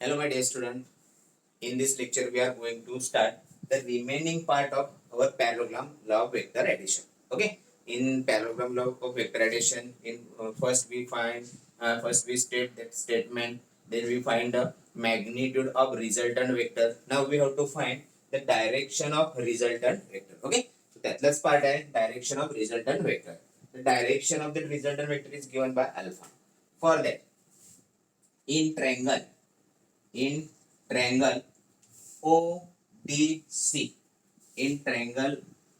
Hello, my dear student. In this lecture, we are going to start the remaining part of our parallelogram law of vector addition. Okay. In parallelogram law of vector addition, in first we state that statement. Then we find the magnitude of resultant vector. Now we have to find the direction of resultant vector. Okay. So let's part is direction of resultant vector. The direction of the resultant vector is given by alpha. For that, in triangle ODC, in triangle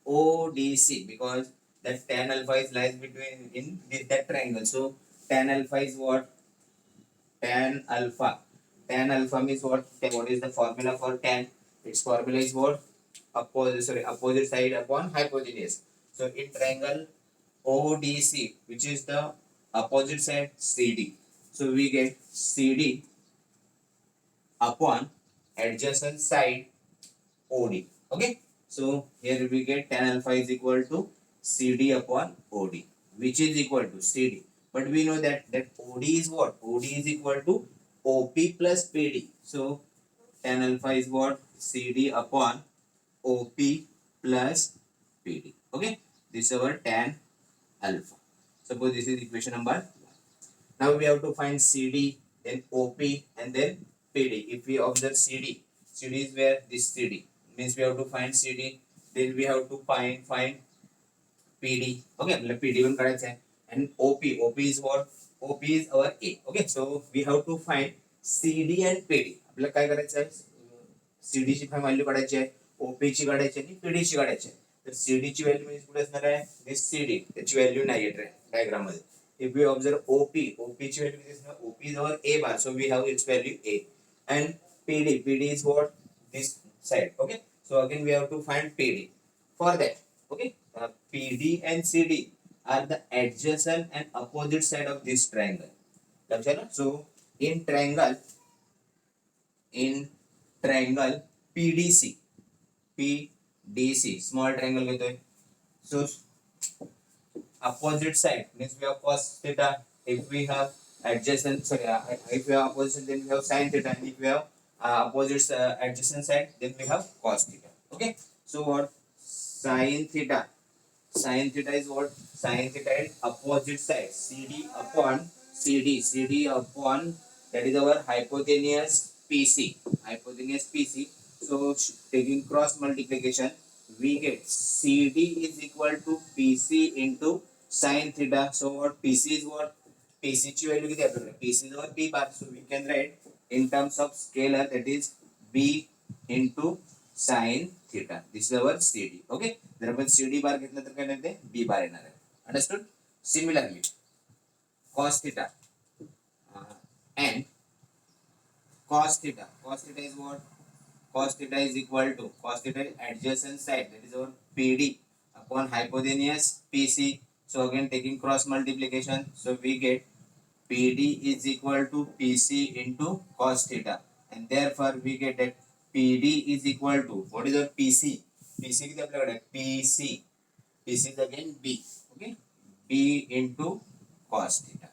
ODC, because that tan alpha is lies between in that triangle. So tan alpha is what? Tan alpha. Tan alpha means what? What is the formula for tan? Its formula is what? Opposite side upon hypotenuse. So in triangle ODC, which is the opposite side CD. So we get CD upon adjacent side OD. Okay. So here we get tan alpha is equal to CD upon OD, which is equal to CD. But we know that OD is what? OD is equal to OP plus PD. So tan alpha is what? CD upon OP plus PD. Okay. This is our tan alpha. Suppose this is equation number 1. Now we have to find CD, then OP, and then PD. If we observe CD is where this CD means we have to find CD. Then we have to find PD. Okay, आपल्याला PD पण काढायचं आहे. And OP is what? OP is our A. Okay, so we have to find CD and PD. आपल्याला काय करायचं आहे? CD ची value काढायची आहे, OP ची काढायची आणि PD ची काढायची आहे. तर CD ची व्हॅल्यू म्हणजे कुठे असणार आहे? This CD. त्याची व्हॅल्यू नाही आहे डायग्राम मध्ये. If we observe OP ची value is OP is our A bar, so we have its value A. And PD is what? This side. Okay. So again we have to find PD. For that, okay, PD and CD are the adjacent and opposite side of this triangle. So in triangle PDC, small triangle घेतोय. So opposite side means we have cos theta. If we have adjacent, if we have opposite, then we have sin theta. And if we have opposite adjacent side, then we have cos theta. Okay. So what? Sin theta. Sin theta is what? Sin theta is opposite side. CD upon CD. CD upon, that is our hypotenuse PC. Hypotenuse PC. So taking cross multiplication, we get CD is equal to PC into sin theta. So what? PC is what? PC ची value किती आपल्याकडे? PC is our B bar. So we can write in terms of scalar, that is B into sin theta. This is our CD. Okay. जर आपण CD बार घेतलं तर काय येते? B bar येणार आहे. Understood? Similarly, cos theta and cos theta. Cos theta is what? Cos theta is equal to, cos theta is adjacent side, that is our PD upon hypotenuse PC. So again taking cross multiplication, so we get PD is equal to PC into cos theta, and therefore we get that PD is equal to, what is our PC? PC किती आपल्याकडे? PC is again B. Okay, B into cos theta.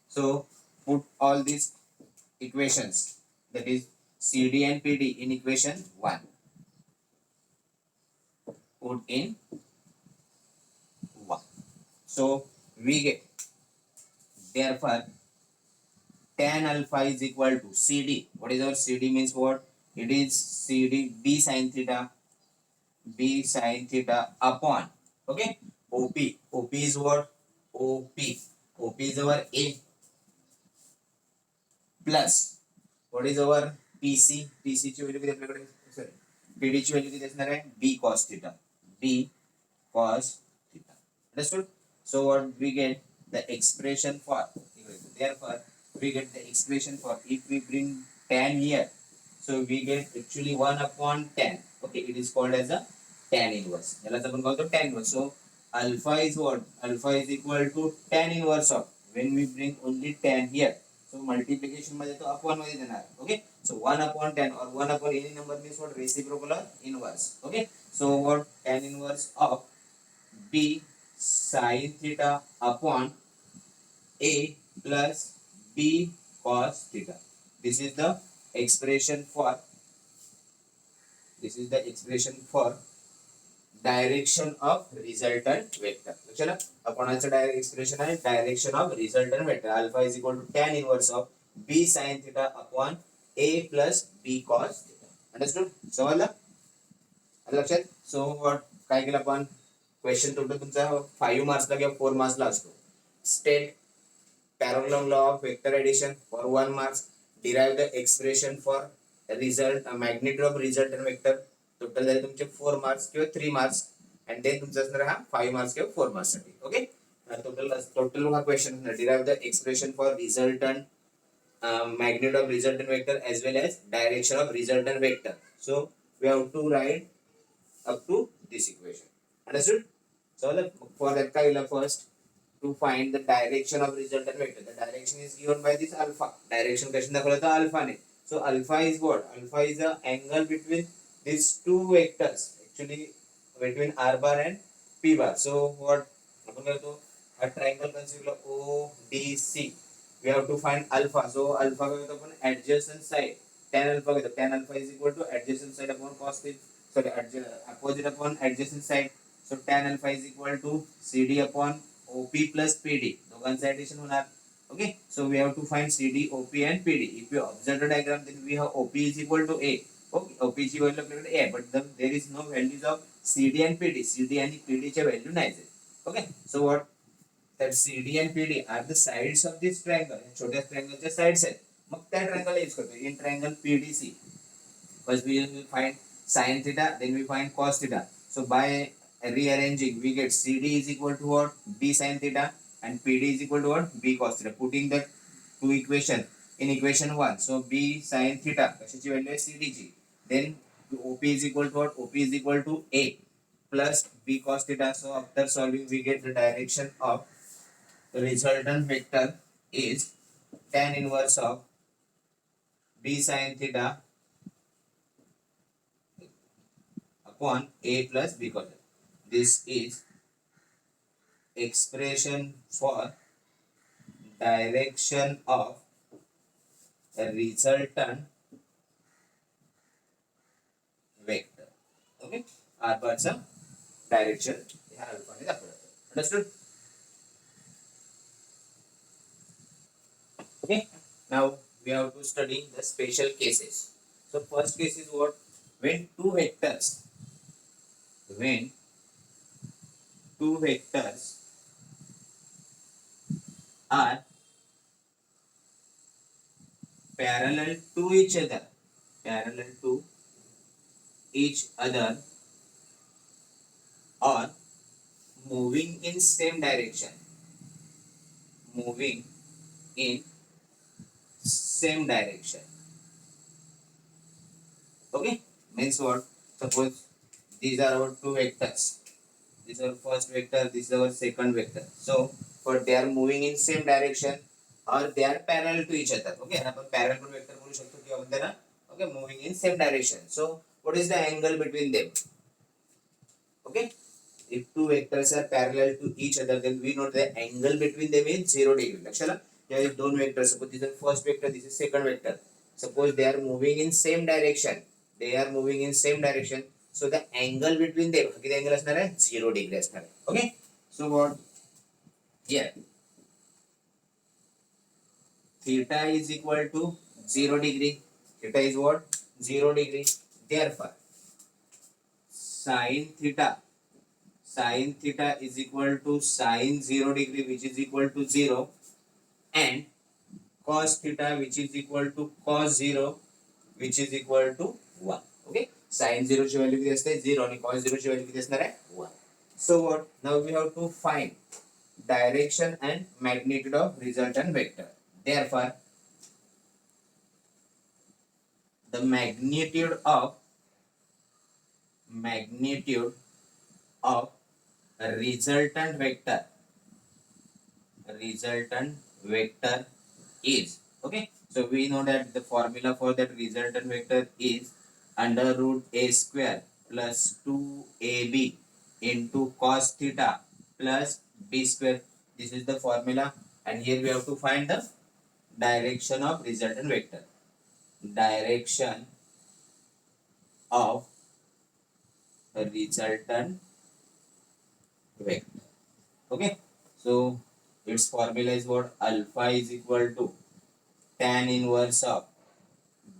So put all these equations, that is CD and PD, in equation 1. Put in 1. So we get, therefore tan alpha is equal to CD. What is our CD means what? It is CD B sin theta upon, okay, OP. OP is what? OP is our A plus, what is our PC? PC ची value किती आपल्याकडे? Sorry, PD ची value किती असणार आहे? B cos theta. B cos theta. Understood? So what we get? The expression for, therefore we get the expression for, if we bring tan here, so we get actually 1 upon tan. Okay, it is called as a tan inverse. यालाच आपण बोलतो tan inverse. So alpha is what? Alpha is equal to tan inverse of, when we bring only tan here, so multiplication मध्ये तो upon मध्ये देणार. Okay, so 1 upon tan or 1 upon any number means what? Reciprocal or inverse. Okay, so what? Tan inverse of B sin theta upon A plus B cos theta. This is the expression for this is the expression for direction of resultant vector. चला कोणाचं direct expression आहे direction of resultant vector alpha is equal to tan inverse of b sin theta upon a plus b cos theta. Understood समजलं लक्षात. So what काय केलं आपण question total तुमचा 5 मार्क्सला किंवा 4 मार्क्सला असतो. State parallelogram law of vector addition for 1 marks. Derive the expression for result magnitude of resultant vector. Total झाले तुमचे 4 मार्क्स किंवा 3 मार्क्स अँड देन तुमचा असणार हा 5 मार्क्स किंवा 4 मार्क्स साठी. ओके टोटल हा question derive the expression for resultant magnitude of resultant vector as well as direction of resultant vector. So we have to write up to this equation. Understood? So for that काय first to find the direction of resultant vector. The direction is given by this alpha. Direction question दाखवला तर alpha ने. So alpha is what? Alpha is the angle between these two vectors. Actually between r bar and p bar. So what आपण करतो a triangle consider ODC. We have to find alpha. So alpha का होता अपन adjacent side. Tan alpha का tan alpha is equal to adjacent side upon cos theta. Sorry, opposite upon adjacent side. So tan alpha is equal to CD upon OP plus PD. दोघांचं addition होणार. Okay. So we have to find CD, OP and PD. If you observe the diagram, then we have OP is equal to A. Okay. OP ची value आपल्याकडे A, but there is no values of CD and PD. CD आणि PD चे value नाही आहेत. Okay. So what? That CD and PD are the sides of this triangle. छोट्या triangle चे sides आहेत. मग त्या triangle use करतो. In triangle PDC, first we will find sin theta, then we find cos theta. So by rearranging, we get CD is equal to what? B sin theta, and PD is equal to what? B cos theta. Putting the two equation in equation 1. So B sin theta, कशाची value आहे CD ची. Then OP is equal to what? OP is equal to A plus B cos theta. So after solving, we get the direction of the resultant vector is tan inverse of B sin theta upon A plus B cos theta. This is expression for direction of a resultant vector. Okay, r bar चा direction ह्या alpha ने दाखवला. Understood? Okay, now we have to study the special cases. So first case is what? When two vectors are parallel to each other or moving in same direction, okay, means what? Suppose these are our two vectors. This is our first vector, this is our second vector. So for they are moving in same direction or they are parallel to each other. Okay, आपण parallel पण vector बोलू शकतो किंवा आपण त्याला okay moving in same direction. So what is the angle between them? Okay, if two vectors are parallel to each other, then we know the angle between them is 0 degree. लक्षाला या दोन vectors, suppose this is first vector, this is second vector. Suppose they are moving in same direction. So the angle between them किती angle असणार आहे 0 degree असणार आहे. Okay, so what here theta is equal to 0 degree. Theta is what? 0 degree. Therefore sin theta is equal to sin 0 degree, which is equal to 0, and cos theta, which is equal to cos 0, which is equal to 1. Okay, sin 0 ची value किती असते 0 आणि cos 0 ची value किती असणार आहे 1. So what? Now we have to find direction and magnitude of resultant vector. Therefore the magnitude of resultant vector is, okay, so we know that the formula for that resultant vector is under root a square plus 2ab into cos theta plus b square. This is the formula, and here we have to find the direction of resultant vector. direction of the resultant vector. Okay, so its formula is what? Alpha is equal to tan inverse of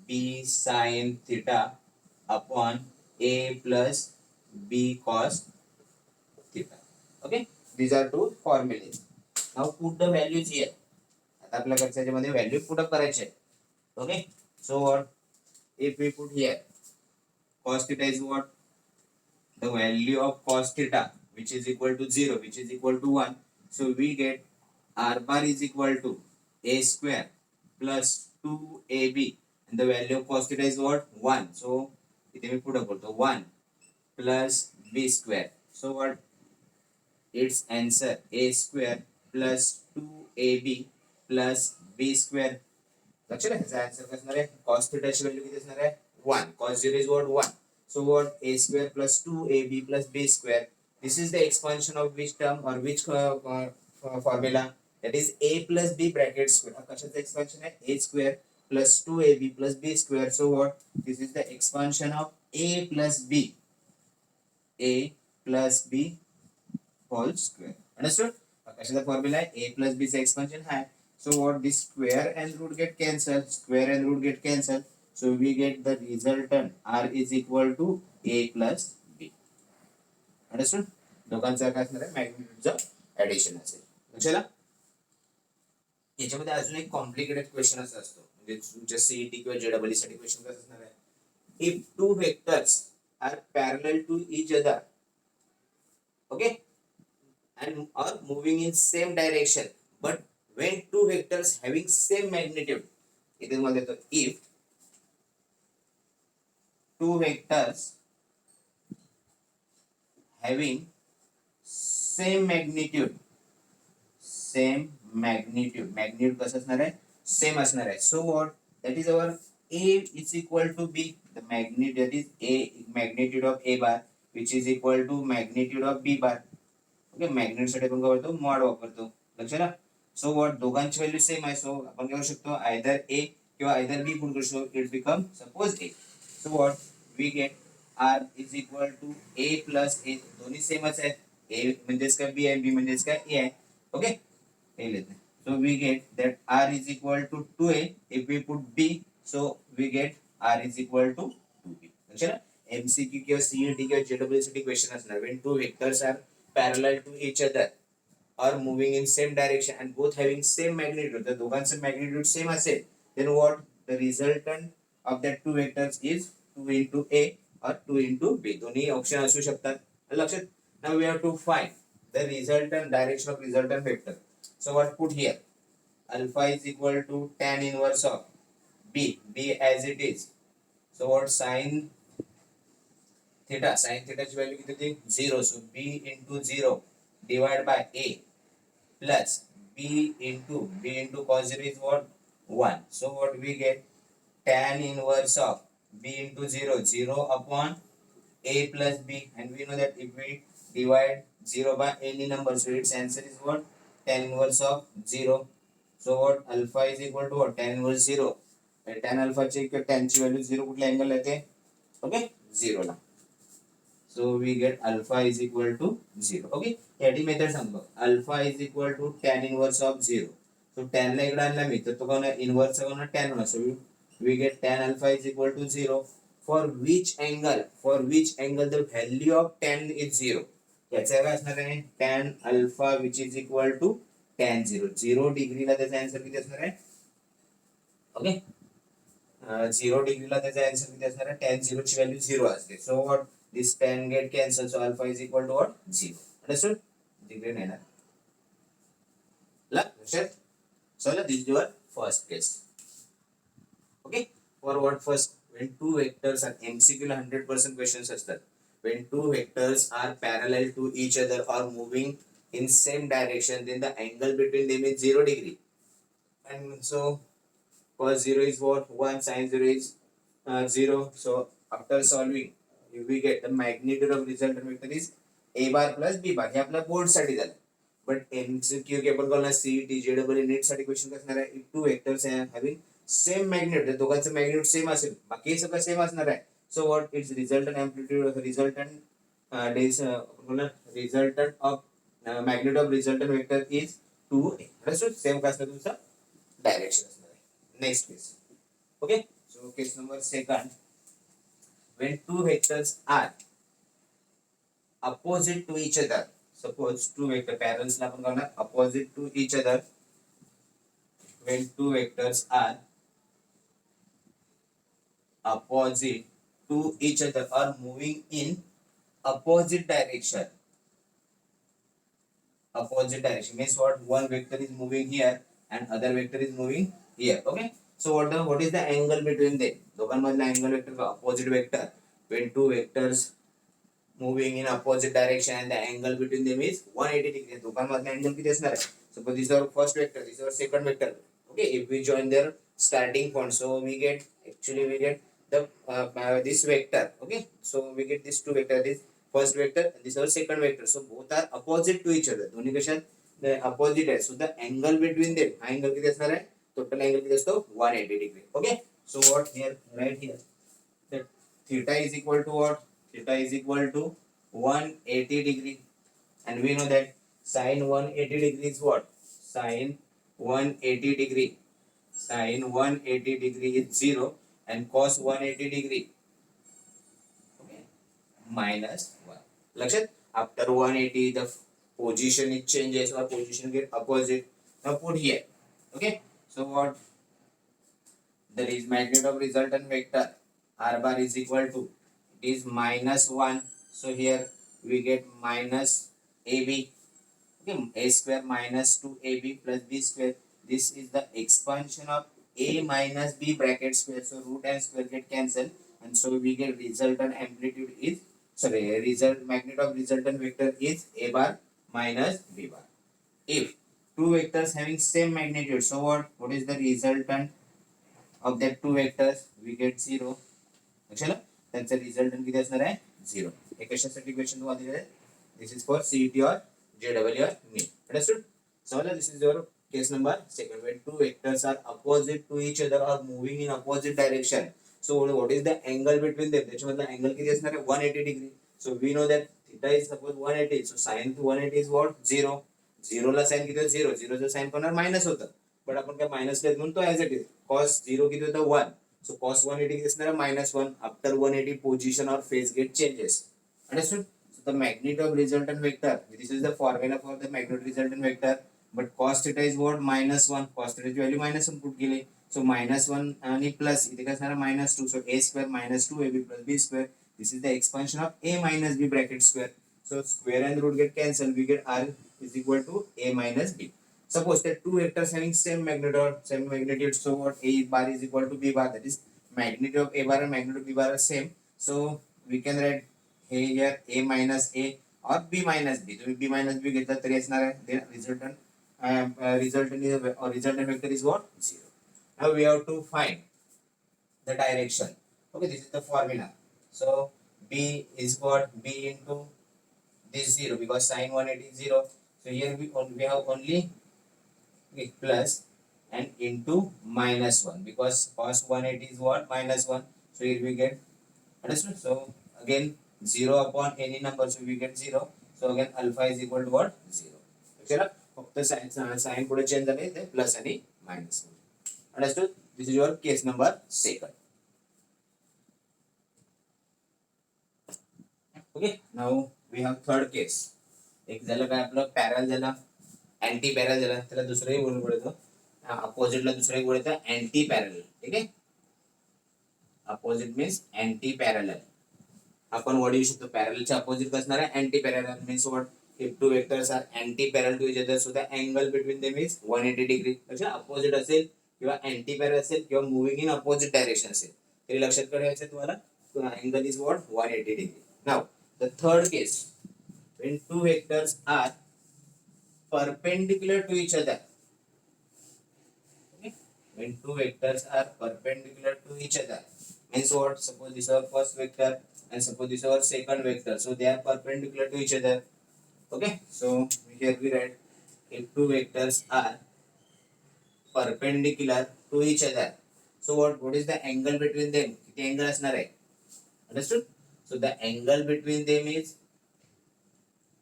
b sin theta upon a plus b cos theta. Okay, these are two formulas. Now put the values here. आता आपल्याला त्याच्यामध्ये value put up करायचे. Okay, so what if we put here cos theta is what? The value of cos theta, which is equal to 0, which is equal to 1. So we get r bar is equal to a square plus 2ab, and the value of cos theta is what? 1. So it will put up to 1 plus b square. So what? Its answer a square plus 2ab plus b square. लक्षात आहे ह्याचा answer काय असणार आहे? cos theta ची value किती असणार आहे? 1. cos 0 is what? 1. So what? a square plus 2ab plus b square. This is the expansion of which term or which formula? That is a plus b bracket square. कशाचं expansion आहे? a square plus 2ab plus b square. So what? This is the expansion of a plus b. a plus b whole square. Understood? कशाचा formula आहे? a plus b चा expansion आहे. So what? This square and root get cancelled. Square and root get cancelled. So we get the resultant r is equal to a plus b. Understood? दोघांचा काय असणार आहे? मॅग्निट्यूडचा addition असेल. लक्षात? याच्यामध्ये अजून एक कॉम्प्लिकेटेड क्वेश्चन असा असतो, म्हणजे तुमच्या सीईटी किंवा जेडब्ल्यू साठी क्वेश्चन कसं असणार आहे? If two vectors are parallel to each other, okay, and are moving in same direction, but when two vectors having same magnitude, it is मध्ये तो if two vectors having same magnitude, magnitude कसं असणार आहे? Same असणार आहे. So what? That is our a is equal to b, the magnitude, that is a magnitude of a bar which is equal to magnitude of b bar. Okay, magnet साठी आपण काय करतो? Mod वापरतो. लक्षात? So what? दोघांची value same आहे. सो आपण काय करू शकतो? आयदर ए किंवा आयदर बी पुट करू शकतो. It become suppose a. So what? We get are is equal to a plus a. दोन्ही सेमच आहेत. ए म्हणजेच काय बी आहे, बी म्हणजेच काय ए आहे. ओके, ए लिहिते. So we get that R is equal to 2a. If we put B, so we get are is equal to 2b. लक्षात? एमसीक्यू किंवा सीईटी किंवा जेडब्ल्यू साठी क्वेश्चन असणार. When two vectors are parallel to each other or moving in same direction and both having same magnitude, the दोघांचं magnitude same असेल, then what? The resultant of that two vectors is 2 into a or 2 into b. दोन्ही option असू शकतात. लक्षात? Now we have to find the resultant direction of resultant vector. So what put here? Alpha is equal to tan inverse of b, b as it is. So what? Sin theta ची value किती होती? 0. सो b into 0 divided by a plus b into cos 0 is what? 1. So what we get? Tan inverse of b into 0, 0 upon a plus b, and we know that if we divide 0 by any number, so its answer is what? Tan inverse of 0. So what? Alpha is equal to what? Tan inverse 0. tan alpha ची किंवा tan ची value 0 कुठल्या angle येते? Okay, 0 ला. So we get alpha is equal to 0. Okay, याची method सांगतो. Alpha is equal to tan inverse of 0. So tan ला इकडे आणला मी तर तो कोण इनवर्स चा कोण tan होणार. So we get tan alpha is equal to 0. For which angle the value of tan is 0? याचा काय असणार आहे? tan alpha which is equal to tan 0. 0 डिग्रीला त्याचा आन्सर किती असणार आहे? ओके, 0 डिग्रीला त्याचा आन्सर किती असणार आहे? tan 0 ची व्हॅल्यू 0 असते. So what? This tan get cancelled, so alpha is equal to what? 0. Understood? Degree नाही ना. Left. So this is your first case. Okay. For what? First, when two vectors are MCQ La 100% questions असतात. When two vectors are parallel to each other or moving in same direction, then the angle between them is 0 degree. And so cos 0 is what? 1. Sin 0 is 0. So after solving, we get the magnitude of resultant vector is a bar plus b bar. हे आपल्या board साठी झालं. But MCQ के आपण बोलणार CET JW NEET साठी question असणार आहे. If two vectors are having same magnet, दोघांचं मॅग्नेट सेम असेल, बाकी सगळं सेम असणार आहे. So what it's resultant amplitude resultant resultant of magnet of resultant vector is 2a. Same काय असणार तुमचं डायरेक्शन असणार आहे. Next case. Okay, so case number second. When two vectors are opposite to each other, suppose two vector parallels ला आपण करणार opposite to each other. When two vectors are opposite to each other or moving in opposite direction. Opposite direction means what? One vector is moving here and other vector is moving here. Okay, so what is the angle between them? दोघांमधला angle vector का opposite vector. When two vectors moving in opposite direction and the angle between them is 180 degree. दोघांमधला angle किती असणार आहे? Suppose this is our first vector, this is our second vector. Okay, if we join their starting point, so we get the this vector. Okay, so we get this two vector, this first vector and this is our second vector. So both are opposite to each other. दोन्ही कशा opposite आहे. So the angle between them, angle किती असणार आहे? Total angle किती असतो? 180 degree. Okay, so what here, right here, that theta is equal to what? Theta is equal to 180 degree, and we know that sin 180 degree is what? Sin 180 degree. Sin 180 degree is 0 and cos 180 degree, okay, minus 1. लक्षात? After 180 the position it changes or position get opposite. Now put here. Okay, so what? There is magnitude of resultant vector r bar is equal to, it is minus 1. So here we get minus ab. Okay, a square minus 2ab plus b square. This is the expansion of a minus b bracket square. So root and square get cancelled, and so we get resultant amplitude is, sorry, result magnitude of resultant vector is a bar minus b bar. If two vectors having same magnitude, so what is the resultant of that two vectors? We get 0. लक्षात? त्यांचा resultant किती असणार आहे? 0. हे कशासाठी question तुम्हाला दिलेलं आहे? This is for CET और जेडबल्यू और नीट. अंडरस्टूड? समजलं? This is your case number second. When two vectors are opposite to each other or moving in opposite direction, so what is the angle between them? त्याच्यामधला angle किती असणार आहे? 180 degree. So we know that theta is suppose 180. So sin 180 is what? 0. 0 La sin किती होतं? 0. 0 चं sin कोणार minus होतं. पण आपण काय मायनस लेत म्हणून तो ऍज इट इज. cos 0 किती होतं? 1. So cos 180 is minus 1. After 180 position or phase get changes. Understood? So the magnitude of resultant vector. This is the formula for the magnitude resultant vector. But cos theta is what? Minus 1. Cos theta value minus 1 put केले. So minus 1 आणि plus इथे काय असणार? minus 2. So a square minus 2ab plus b square. This is the expansion of a minus b bracket square. So square and root get cancelled. We get r is equal to a minus b. Suppose that two vectors having same magnitude, so what? A bar is equal to b bar. That is magnitude of a bar and magnitude of b bar are same. So we can write here a minus a or b minus b. So b minus b घेतला तरी असणार आहे. Then resultant vector is what? 0. Now we have to find the direction. Okay, this is the formula. So b is what? B into this 0 because sin 180 is 0. So here we have only plus and into minus 1 because cos 180 is what? Minus 1. So here we get, understood? So again 0 upon any number, so we get 0. So again alpha is equal to what? 0. Okay, फक्त sign पुढे change झाले ते plus आणि minus. Understood? This is your case number second. Okay, now we have third case. एक झालं काय आपलं parallel झाला, अँटी पॅरल झाला, त्याला दुसरंही बोलून बोलतो. अपोजिटला दुसरंही बोलतो अँटी पॅरल. ठीक आहे, अपोजिट मीन्स अँटी पॅरल. आपण वर्ड येऊ शकतो पॅरलच्या अपोजिट असणार आहे anti parallel. Means what? If two vectors are anti parallel to each other so the angle between them is 180 degree. म्हणजे अपोजिट असेल किंवा अँटी पॅरल असेल किंवा मुव्हिंग इन अपोजिट डायरेक्शन असेल तरी लक्षात ठेवायचं तुम्हाला angle is what? 180 degree. Now the third case, when two vectors are perpendicular to each other. Okay? When two vectors are perpendicular to each other means what? Suppose this is our first vector and suppose this is our second vector, so they are perpendicular to each other. Okay, so here we write if two vectors are perpendicular to each other, So what is the angle between them? किती angle असणार आहे? Understood? So the angle between them is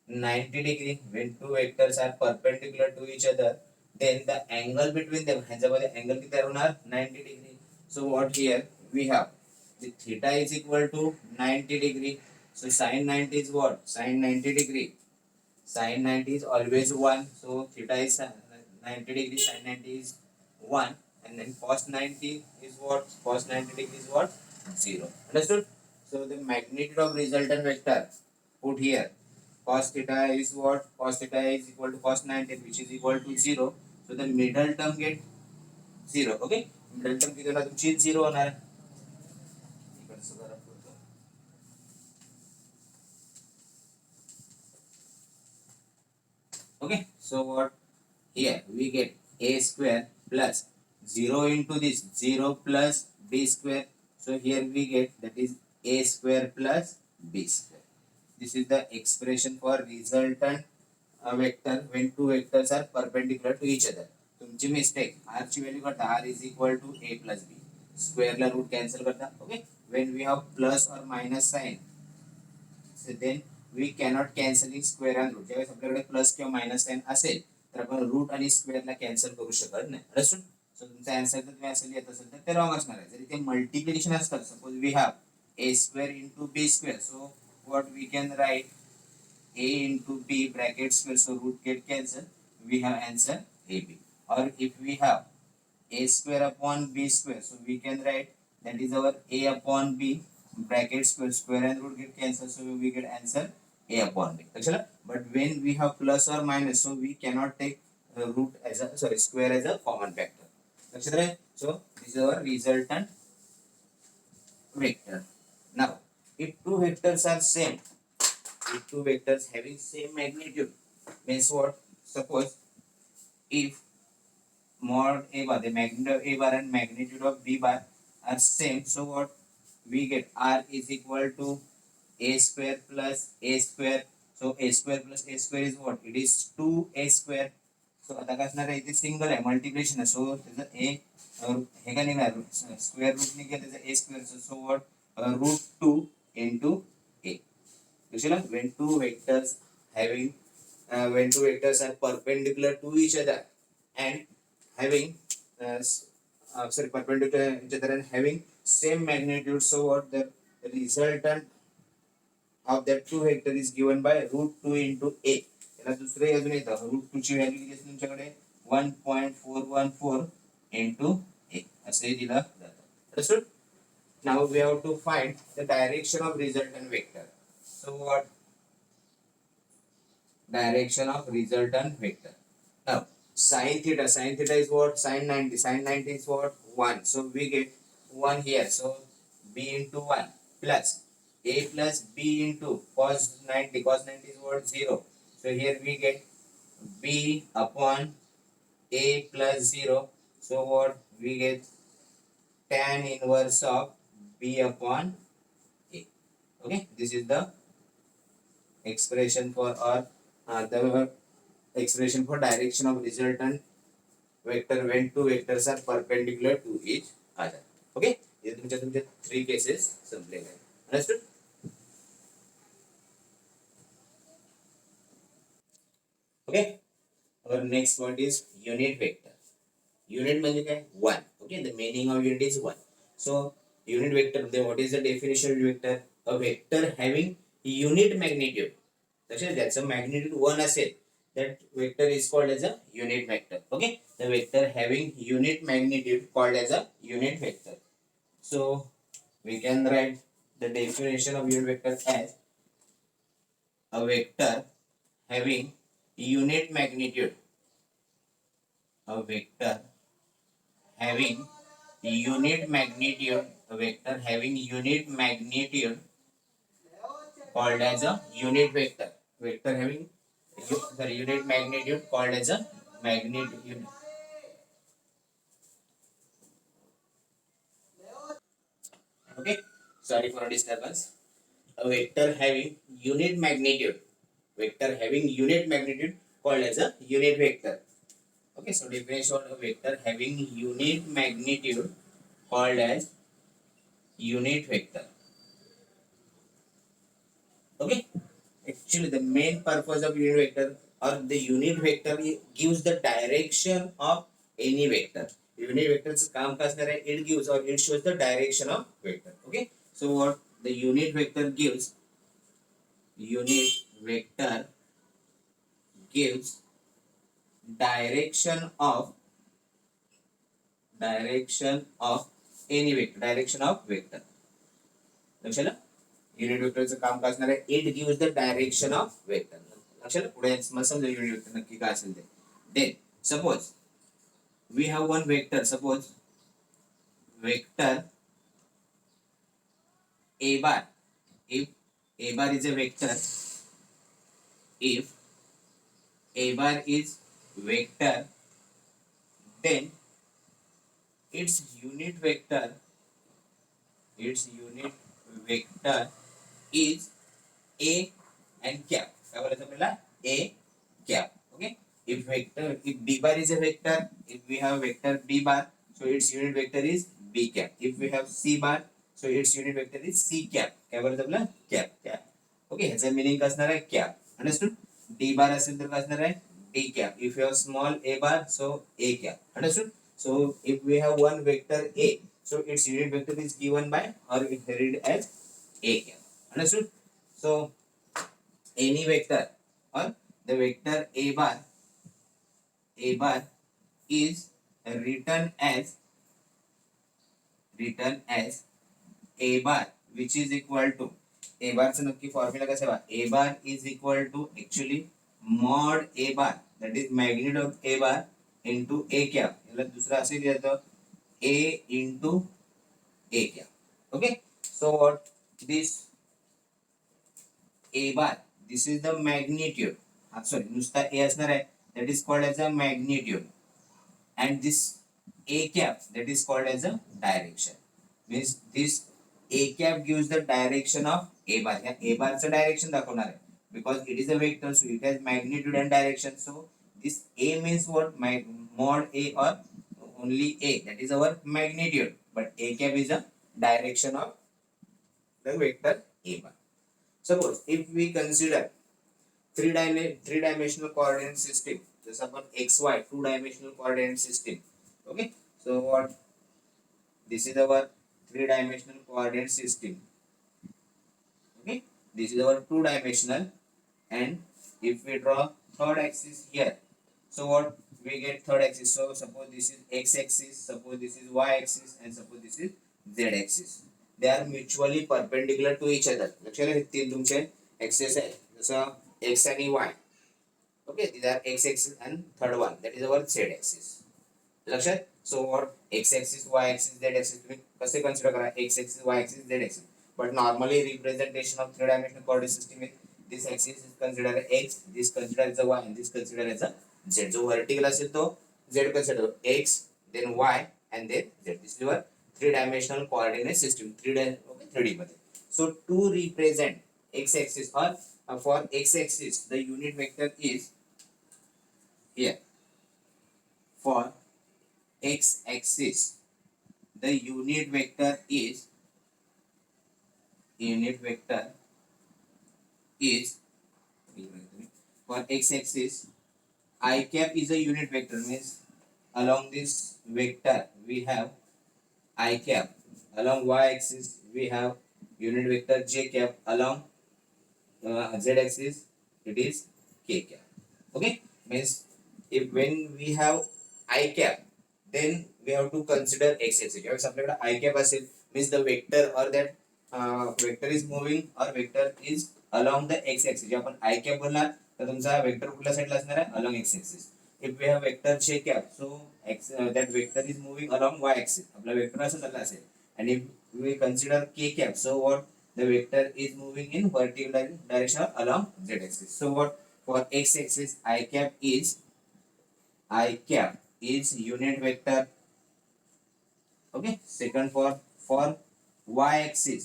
90 degree. When two vectors are perpendicular to each other, then the angle between them, ह्याच्यामध्ये angle किती होणार? 90 degree. So what here we have? The theta is equal to 90 degree. So sin 90 is what? Sin 90 degree. Sin 90 is always 1. So theta is 90 degree. Sin 90 is 1. And then cos 90 is what? Cos 90 degree is what? 0. Understood? So the magnitude of resultant vector put here. Cos theta is what? Cos theta is equal to cos 90, which is equal to 0. So the middle term get 0. Okay? Middle term किती होणार? तुमची 0 होणार आहे. इकडचं जरा पुढचं. Okay? So what? Here we get a square plus 0 into this 0 plus b square. So here we get that is a square plus b square. This is the expression for resultant vector when two vectors are perpendicular to each other. तुमची mistake r ची value करता r is equal to a plus b. Square ला root cancel करता. Okay, when we have plus or minus sign, so then we cannot cancel in square and root. ज्यावेळेस आपल्याकडे plus किंवा minus sign असेल तर आपण root आणि square ला cancel करू शकत नाही. अंडरस्टूड? सो तुमचा आन्सर जर तुम्ही असेल येत असेल तर ते रॉंग असणार आहे. जर इथे मल्टिप्लिकेशन असतं, suppose we have a square into b square, so what we can write a into b bracket square, so root get cancel, we have answer ab. Or if we have a square upon b square, so we can write that is our a upon b bracket square, square and root get cancel, so we get answer a upon b. But when we have plus or minus, so we cannot take root as a square as a common factor. So this is our resultant vector. Now if two vectors are same, if two vectors having same magnitude, means what? Suppose if mod a bar, the magnitude of a bar and magnitude of b bar are same, so what we get? R is equal to a square plus a square. So a square plus a square is what? It is 2a square. So आता काय असणार आहे? इथे single आहे, multiplication आहे. सो त्याचं a हे काय निघणार? स्क्वेअर रूट निघेल त्याचं a square. So what? Root 2 into a. When two vectors having when two vectors are perpendicular to each other and having perpendicular to each other and having same magnitude, so what? The resultant of that two vector is given by root 2 into a. याला दुसरे अजून येतं, root 2 ची value किती असते तुमच्याकडे? 1.414 into a असे दिलं जातं. Understood? Now we have to find the direction of resultant vector. So what? Direction of resultant vector. Now sin theta is what? Sin 90 is what? 1. So we get 1 here. So b into 1 plus a plus b into cos 90. Cos 90 is what? 0. So here we get b upon a plus 0. So what? We get tan inverse of b upon a. Okay, this is the expression for the expression for direction of resultant vector when two vectors are perpendicular to each other. Okay, ये तुमचे three cases संपलेले आहेत. Understood? Okay, our next point is unit vector. Unit म्हणजे काय? 1. Okay, the meaning of unit is 1. So unit vector, then what is the definition of vector? A vector having unit magnitude. त्याचं magnitude 1 असेल, that vector is called as a unit vector. Okay, the vector having unit magnitude called as a unit vector. So we can write the definition of unit vector as a vector having unit magnitude. A vector having unit magnitude. A vector having unit magnitude called as a unit vector. Vector having unit magnitude called as a magnitude. Okay, sorry for disturbance. A vector having unit magnitude. Vector having unit magnitude called as a unit vector. Okay, so definition of a vector having unit magnitude called as unit vector. Okay, actually the main purpose of unit vector or the unit vector gives the direction of any vector. Unit vector चं काम काय असणार आहे? It gives or it shows the direction of vector. Okay, so what the unit vector gives? Unit vector gives direction of any vector, direction of vector. लक्षात आलं? Unit वेक्टरचं काम काय असणार आहे? It gives the direction of vector. लक्षात आलं? पुढे मला समजा युनिट वेक्टर नक्की काय असेल ते. Then suppose we have one vector, suppose vector a bar. If a bar is a vector, if a bar is vector, then its unit vector is a and cap. काय बोलायचं आपल्याला? a cap. Okay, if b bar is a vector, if we have vector b bar, so its unit vector is b cap. If we have c bar, so its unit vector is c cap. काय बोलायचं आपल्याला? cap. Okay, ह्याचा meaning काय असणार आहे? cap. Understood? d bar असेल तर काय असणार आहे? d cap. If you have small a bar, so a cap. Understood? So if we have one vector a, so its unit vector is given by or inherited as a cap. Understood? So any vector or the vector a bar is written as a bar, which is equal to a bar चा नक्की formula कसा आहे? a bar is equal to actually mod a bar, that is magnitude of a bar into a cap. याला दुसरा असे लिहिलं जातं a into a cap. Okay, so what this a bar, this is the magnitude. Sorry, नुसता a असणार आहे, that is called as a magnitude, and this a cap, that is called as a direction. Means this a cap gives the direction of a bar. या a bar चं direction दाखवणार आहे, because it is a vector, so it has magnitude and direction. So this a means what? Mod a or only a, that is our magnitude, but a cap is a direction of the vector a bar. Suppose if we consider three-dimensional coordinate system, जसं आपण xy two-dimensional coordinate system. Okay, so what this is our three-dimensional coordinate system. Okay, this is our two-dimensional, and if we draw third axis here, so what we get third axis. So suppose this is x-axis, suppose this is y-axis, and suppose this is z-axis. They are mutually perpendicular to each other. लक्षात आलं? हे तीन तुमचे access आहे, जसं x आणि y. Okay, these are x-axis and third one, that is our z-axis. लक्षात? So what x-axis, y-axis, z-axis तुम्ही कसे कन्सिडर करा? x-axis, y-axis, z-axis. But normally representation of three-dimensional coordinate system is this axis is considered as x, this considered as a y, and this considered as a z. जो vertical असेल तो z consider x, then y, and then z. This is your three-dimensional coordinate system. 3D मध्ये. So to represent x-axis or for x-axis, the unit vector is here. For x-axis, the unit vector is for x-axis, I cap is a unit vector. Means along this vector we have I cap. Along y-axis we have unit vector j cap. Along z-axis it is k cap. Okay, means if when we have I cap, then we have to consider x-axis. If आपल्याकडे I cap असेल, means the vector or that vector is moving or vector is along the x-axis. जे आपण I cap बोलणार तर तुमचा vector कुठल्या साईडला असणार आहे? along x-axis. If we have vector j cap, so that vector is moving along y-axis. आपला vector असं चालला असेल. And if we consider k cap, so what the vector is moving in vertical direction along z-axis. So what for x-axis I cap is unit vector. Okay, second for y-axis,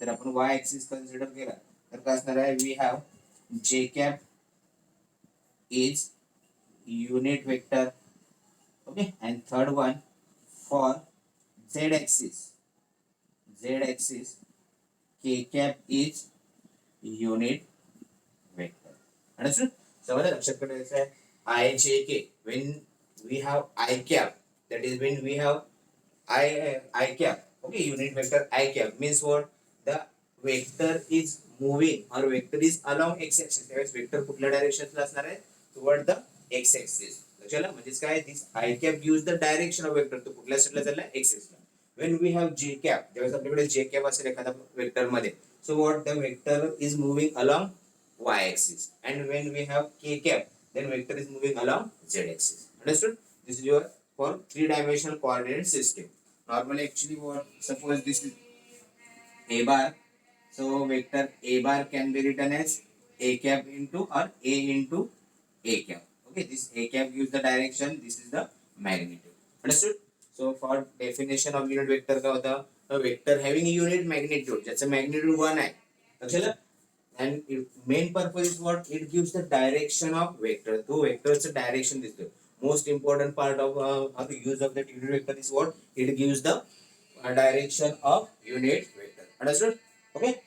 तर आपण y-axis consider केला तर काय असणार आहे? We have j cap is unit vector. Okay, and third one for z-axis, z-axis k cap is unit vector. Understood? समजलं, लक्षात ठेवायचं आहे. I j k when we have I cap, that is when we have I cap, okay, unit vector I cap means what, the vector is moving or vector is along x axis. त्यावेळेस vector कुठल्या डायरेक्शनला असणार आहे, toward the x axis. लक्षात, म्हणजेच काय, this I cap gives the direction of vector, तो कुठल्या साईडला चाललाय, x axis La. when we have j cap, त्यावेळेस आपल्याकडे j cap असेल एखादा वेक्टर मध्ये, so what, the vector is moving along y axis, and when we have k cap, then vector is moving along z axis. Understood? This is your for three dimensional coordinate system. Normally actually what, suppose this is a bar, so vector a bar can be written as a cap into or a into a cap. Okay, this a cap gives the direction, this is the magnitude. Understood? So for definition of unit vector का होता, a vector having a unit magnitude, ज्याचं magnitude 1 आहे, लक्षात, and main purpose is what, it gives the direction of vector, तो vectorचं direction दिसतो. Most important part of the use of that unit vector is what, it gives the direction of unit vector. Understood? Okay.